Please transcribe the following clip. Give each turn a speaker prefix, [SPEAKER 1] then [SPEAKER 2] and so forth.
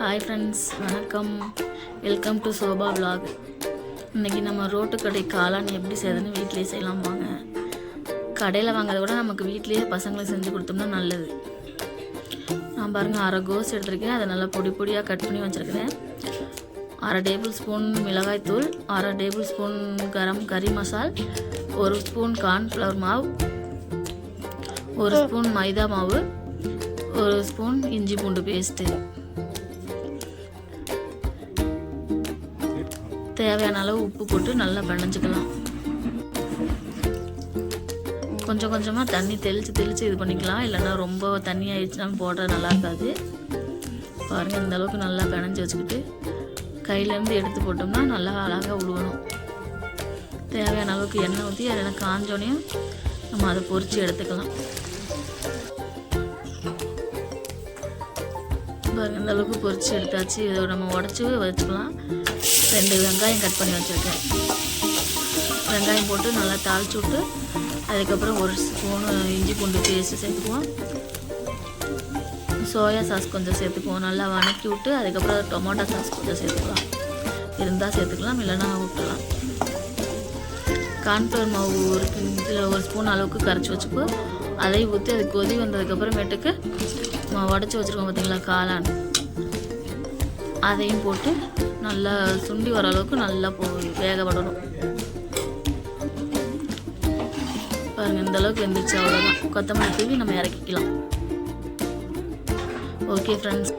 [SPEAKER 1] Hi friends, வணக்கம். Welcome to sofa vlog. இன்றைக்கி நம்ம ரோட்டு கடை காளான் எப்படி செய்யறதுன்னு வீட்டிலேயே செய்யலாம் வாங்க. கடையில் வாங்குறத விட நமக்கு வீட்டிலேயே பசங்களுக்கு செஞ்சு கொடுத்தோம்னா நல்லது. நான் பாருங்கள், அரை கோஸ் எடுத்துருக்கேன். அதை நல்லா பொடி பொடியாக கட் பண்ணி வச்சுருக்கிறேன். அரை டேபிள் ஸ்பூன் மிளகாய்த்தூள், அரை டேபிள் ஸ்பூன் கறி மசால், ஒரு ஸ்பூன் கார்ன்ஃப்ளவர் மாவு, ஒரு ஸ்பூன் மைதா மாவு, ஒரு ஸ்பூன் இஞ்சி பூண்டு பேஸ்ட்டு, தேவையான அளவு உப்பு போட்டு நல்லா பிணைஞ்சிக்கலாம். கொஞ்சம் கொஞ்சமாக தண்ணி தெளித்து இது பண்ணிக்கலாம். இல்லைன்னா ரொம்ப தண்ணி ஆயிடுச்சுன்னா போடுறது நல்லா இருக்காது. பாருங்கள், இந்த அளவுக்கு நல்லா பிணைஞ்சி வச்சுக்கிட்டு கையிலேருந்து எடுத்து போட்டோம்னா நல்லா அழகாக உழுவணும். தேவையான அளவுக்கு எண்ணெய் ஊற்றி அதில் காஞ்சோனையும் நம்ம அதை பொரித்து எடுத்துக்கலாம். பாருங்கள், இந்த அளவுக்கு பொரித்து எடுத்தாச்சு. இதை நம்ம உடச்சி வச்சுக்கலாம். 2 வெங்காயம் கட் பண்ணி வச்சுருக்கேன். வெங்காயம் போட்டு நல்லா தாளிச்சு விட்டு அதுக்கப்புறம் ஒரு ஸ்பூனு இஞ்சி பூண்டு பேஸ்ட்டு சேர்த்துக்குவோம். சோயா சாஸ் கொஞ்சம் சேர்த்துக்குவோம். நல்லா வணக்கி விட்டு அதுக்கப்புறம் டொமேட்டோ சாஸ் கொஞ்சம் சேர்த்துக்கலாம். இருந்தால் சேர்த்துக்கலாம், இல்லைன்னா விட்டுலாம். கார்ன்ஃப்ளவர் மாவு ஒரு ஸ்பூன் அளவுக்கு கரைச்சி வச்சுக்கோ. அதையும் ஊற்றி அது கொதி வந்ததுக்கப்புறமேட்டுக்கு உடச்சி வச்சுருக்கோம் பார்த்தீங்களா காளான், அதையும் போட்டு நல்லா சுண்டி வர அளவுக்கு நல்லா வேகப்படணும். பாருங்கள், இந்த அளவுக்கு வெந்துச்சு. அவ்வளோதான். கொத்தமல்லி தூவி நம்ம இறக்கிக்கலாம். Okay friends.